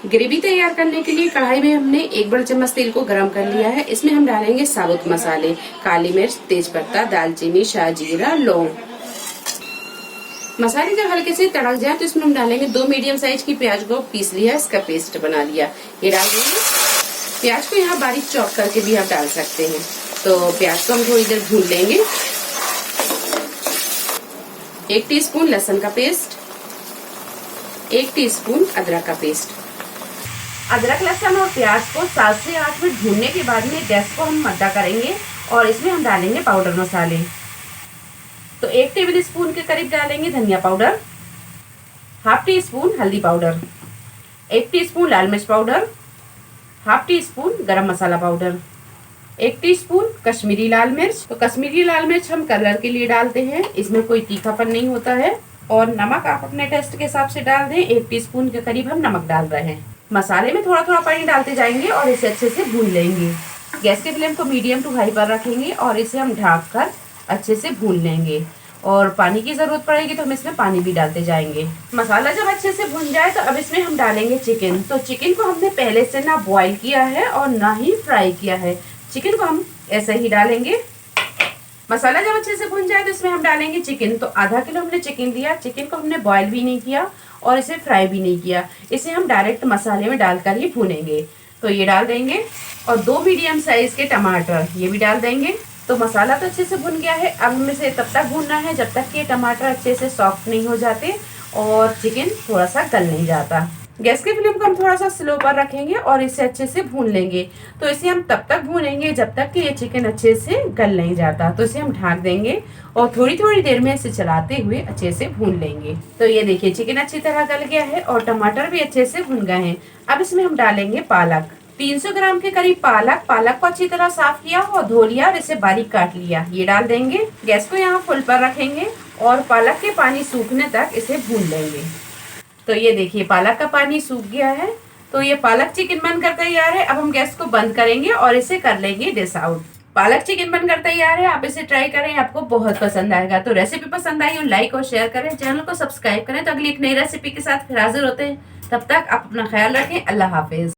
Gravy तैयार करने के लिए कढ़ाई में हमने 1 बड़ा चम्मच तेल को गरम कर लिया है। इसमें हम डालेंगे साबुत मसाले, काली मिर्च, तेज पत्ता, दालचीनी, शाहजीरा, लौंग। मसाले जब हल्के से तड़क जाए तो इसमें हम डालेंगे 2 मीडियम साइज की प्याज को पीस लिया, इसका पेस्ट बना लिया, ये डाल देंगे। प्याज को यहाँ बारीक चॉप करके भी आप डाल सकते हैं। तो प्याज को हम थोड़ी देर भून लेंगे। 1 टीस्पून लहसुन का पेस्ट, 1 टीस्पून अदरक का पेस्ट। अदरक, लहसुन और प्याज को 7 से 8 मिनट भूनने के बाद में गैस को हम मद्दा करेंगे और इसमें हम डालेंगे पाउडर मसाले। तो 1 टेबल स्पून के करीब डालेंगे धनिया पाउडर, हाफ टी स्पून हल्दी पाउडर, 1 टीस्पून लाल मिर्च पाउडर, हाफ टी स्पून गरम मसाला पाउडर, 1 टीस्पून कश्मीरी लाल मिर्च। तो कश्मीरी लाल मिर्च हम कलर के लिए डालते हैं, इसमें कोई तीखापन नहीं होता है। और नमक आप अपने टेस्ट के हिसाब से डाल दें, 1 टीस्पून के करीब हम नमक डाल रहे हैं। मसाले में थोड़ा थोड़ा पानी डालते जाएंगे और इसे अच्छे से भून लेंगे। गैस के फ्लेम को मीडियम टू हाई पर रखेंगे और इसे हम ढक कर अच्छे से भून लेंगे। और पानी की जरूरत पड़ेगी तो हम इसमें पानी भी डालते जाएंगे। मसाला जब अच्छे से भुन जाए तो अब इसमें हम डालेंगे चिकन। तो चिकन को हमने पहले से ना बॉईल किया है और ना ही फ्राई किया है। चिकन को हम ऐसे ही डालेंगे। मसाला जब अच्छे से भुन जाए तो इसमें हम डालेंगे चिकन। तो आधा किलो हमने चिकन लिया। चिकन को हमने बॉईल भी नहीं किया और इसे फ्राई भी नहीं किया, इसे हम डायरेक्ट मसाले में डालकर ही भूनेंगे। तो ये डाल देंगे और 2 मीडियम साइज के टमाटर ये भी डाल देंगे। तो मसाला तो अच्छे से भुन गया है। अब हमें इसे तब तक भूनना है जब तक कि टमाटर अच्छे से सॉफ्ट नहीं हो जाते और चिकन थोड़ा सा गल नहीं जाता। गैस के फ्लेम को हम थोड़ा सा स्लो पर रखेंगे और इसे अच्छे से भून लेंगे। तो इसे हम तब तक भूनेंगे जब तक कि ये चिकन अच्छे से गल नहीं जाता। तो इसे हम ढक देंगे और थोड़ी थोड़ी देर में इसे चलाते हुए अच्छे से भून लेंगे। तो ये देखिए चिकन अच्छी तरह गल गया है और टमाटर भी अच्छे से भुन गए हैं। अब इसमें हम डालेंगे पालक। 300 ग्राम के करीब पालक को अच्छी तरह साफ किया और धो लिया और इसे बारीक काट लिया, ये डाल देंगे। गैस को यहाँ फुल पर रखेंगे और पालक के पानी सूखने तक इसे भून लेंगे। तो ये देखिए पालक का पानी सूख गया है। तो ये पालक चिकन बनकर तैयार है। अब हम गैस को बंद करेंगे और इसे कर लेंगे डिश आउट। पालक चिकन बनकर तैयार है। आप इसे ट्राई करें, आपको बहुत पसंद आएगा। तो रेसिपी पसंद आई हो लाइक और शेयर करें, चैनल को सब्सक्राइब करें। तो अगली एक नई रेसिपी के साथ फिर हाजिर होते हैं। तब तक आप अपना ख्याल रखें। अल्लाह हाफिज।